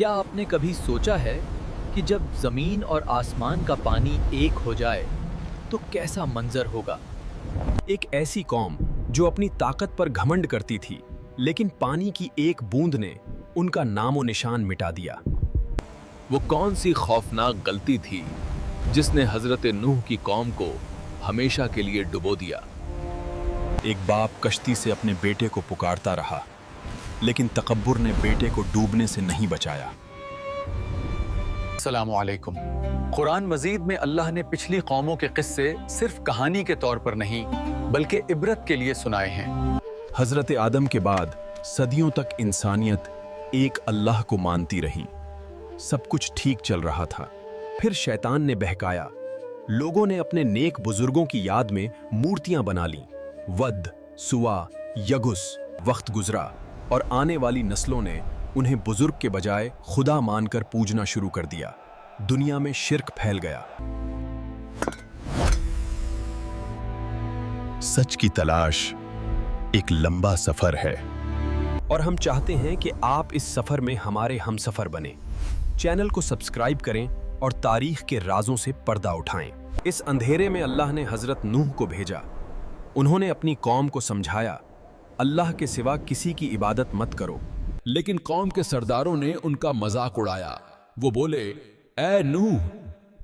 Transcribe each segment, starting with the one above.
کیا آپ نے کبھی سوچا ہے کہ جب زمین اور آسمان کا پانی ایک ہو جائے تو کیسا منظر ہوگا؟ ایک ایسی قوم جو اپنی طاقت پر گھمنڈ کرتی تھی، لیکن پانی کی ایک بوند نے ان کا نام و نشان مٹا دیا۔ وہ کون سی خوفناک غلطی تھی جس نے حضرت نوح کی قوم کو ہمیشہ کے لیے ڈبو دیا؟ ایک باپ کشتی سے اپنے بیٹے کو پکارتا رہا، لیکن تکبر نے بیٹے کو ڈوبنے سے نہیں بچایا۔ السلام علیکم۔ قرآن مجید میں اللہ نے پچھلی قوموں کے قصے صرف کہانی کے طور پر نہیں بلکہ عبرت کے لیے سنائے ہیں۔ حضرت آدم کے بعد صدیوں تک انسانیت ایک اللہ کو مانتی رہی، سب کچھ ٹھیک چل رہا تھا۔ پھر شیطان نے بہکایا، لوگوں نے اپنے نیک بزرگوں کی یاد میں مورتیاں بنا لیں۔ ود، سوا، یگس، وقت گزرا اور آنے والی نسلوں نے انہیں بزرگ کے بجائے خدا مان کر پوجنا شروع کر دیا۔ دنیا میں شرک پھیل گیا۔ سچ کی تلاش ایک لمبا سفر ہے، اور ہم چاہتے ہیں کہ آپ اس سفر میں ہمارے ہم سفر بنیں۔ چینل کو سبسکرائب کریں اور تاریخ کے رازوں سے پردہ اٹھائیں۔ اس اندھیرے میں اللہ نے حضرت نوح کو بھیجا۔ انہوں نے اپنی قوم کو سمجھایا، اللہ کے سوا کسی کی عبادت مت کرو۔ لیکن قوم کے سرداروں نے ان کا مذاق اڑایا۔ وہ بولے، اے نوح،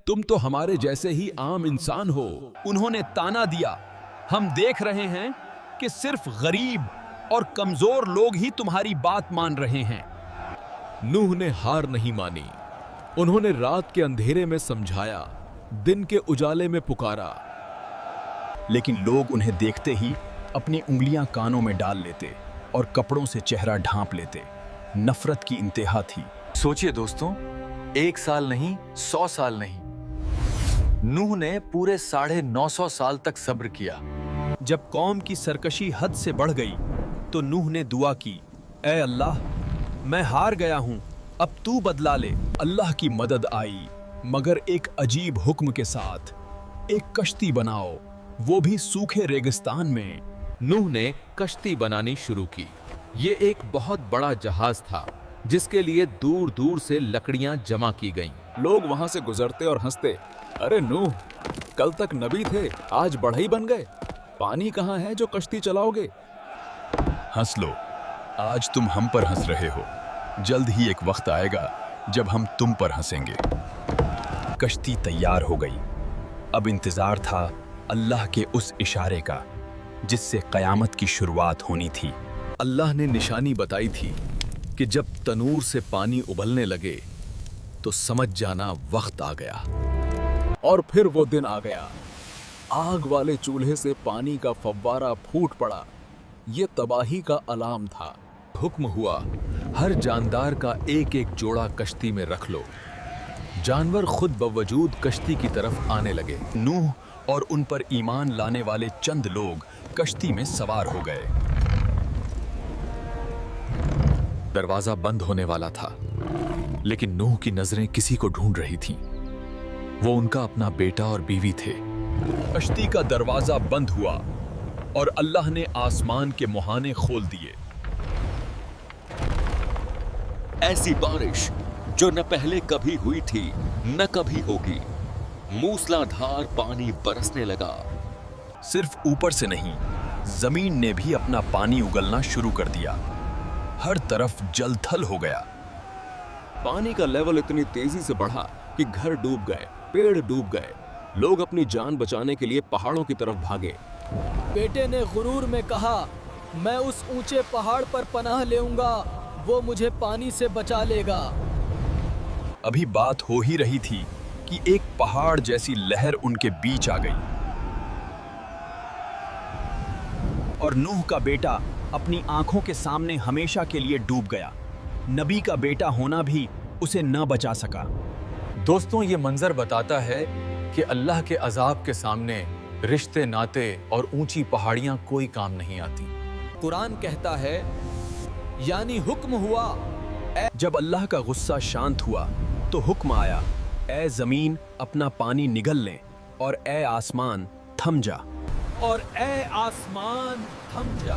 تم تو ہمارے جیسے ہی عام انسان ہو۔ انہوں نے تانا دیا، ہم دیکھ رہے ہیں کہ صرف غریب اور کمزور لوگ ہی تمہاری بات مان رہے ہیں۔ نوح نے ہار نہیں مانی۔ انہوں نے رات کے اندھیرے میں سمجھایا، دن کے اجالے میں پکارا۔ لیکن لوگ انہیں دیکھتے ہی اپنی انگلیاں کانوں میں ڈال لیتے اور کپڑوں سے چہرہ ڈھانپ لیتے۔ نفرت کی انتہا تھی۔ سوچئے دوستوں، 1 سال نہیں، 100 سال نہیں، نوح نے پورے 950 سال تک صبر کیا۔ جب قوم کی سرکشی حد سے بڑھ گئی تو نوح نے دعا کی، اے اللہ، میں ہار گیا ہوں، اب تو بدلا لے۔ اللہ کی مدد آئی، مگر ایک عجیب حکم کے ساتھ، ایک کشتی بناؤ، وہ بھی سوکھے ریگستان میں۔ نوح نے کشتی بنانی شروع کی۔ یہ ایک بہت بڑا جہاز تھا جس کے لیے دور دور سے لکڑیاں جمع کی گئیں۔ لوگ وہاں سے گزرتے اور ہنستے، ارے نوح، کل تک نبی تھے، آج بڑھئی بن گئے۔ پانی کہاں ہے جو کشتی چلاؤ گے؟ ہنس لو، آج تم ہم پر ہنس رہے ہو، جلد ہی ایک وقت آئے گا جب ہم تم پر ہنسیں گے۔ کشتی تیار ہو گئی۔ اب انتظار تھا اللہ کے اس اشارے کا جس سے قیامت کی شروعات ہونی تھی۔ اللہ نے نشانی بتائی تھی کہ جب تنور سے پانی ابلنے لگے تو سمجھ جانا وقت آ گیا۔ اور پھر وہ دن آ گیا، آگ والے چولہے سے پانی کا فوارہ پھوٹ پڑا۔ یہ تباہی کا علام تھا۔ حکم ہوا، ہر جاندار کا ایک ایک جوڑا کشتی میں رکھ لو۔ جانور خود بوجود کشتی کی طرف آنے لگے۔ نوح اور ان پر ایمان لانے والے چند لوگ کشتی میں سوار ہو گئے۔ دروازہ بند ہونے والا تھا، لیکن نوح کی نظریں کسی کو ڈھونڈ رہی تھیں۔ وہ ان کا اپنا بیٹا اور بیوی تھے۔ کشتی کا دروازہ بند ہوا اور اللہ نے آسمان کے مہانے کھول دیے۔ ایسی بارش جو نہ پہلے کبھی ہوئی تھی نہ کبھی ہوگی۔ موسلا دھار پانی برسنے لگا۔ صرف اوپر سے نہیں، زمین نے بھی اپنا پانی اگلنا شروع کر دیا۔ ہر طرف جل تھل ہو گیا۔ پانی کا لیول اتنی تیزی سے بڑھا کہ گھر ڈوب گئے، پیڑ ڈوب گئے۔ لوگ اپنی جان بچانے کے لیے پہاڑوں کی طرف بھاگے۔ بیٹے نے غرور میں کہا، میں اس اونچے پہاڑ پر پناہ لیوں گا، وہ مجھے پانی سے بچا لے گا۔ ابھی بات ہو ہی رہی تھی کہ ایک پہاڑ جیسی لہر ان کے بیچ آ گئی، اور نوح کا بیٹا اپنی آنکھوں کے سامنے ہمیشہ کے لیے ڈوب گیا۔ نبی کا بیٹا ہونا بھی اسے نہ بچا سکا۔ دوستوں، یہ منظر بتاتا ہے کہ اللہ کے عذاب کے سامنے رشتے ناتے اور اونچی پہاڑیاں کوئی کام نہیں آتی۔ قرآن کہتا ہے، یعنی حکم ہوا۔ جب اللہ کا غصہ شانت ہوا تو حکم آیا، اے زمین اپنا پانی نگل لے، اور اے آسمان تھم جا۔ اور اے آسمان تھم جا۔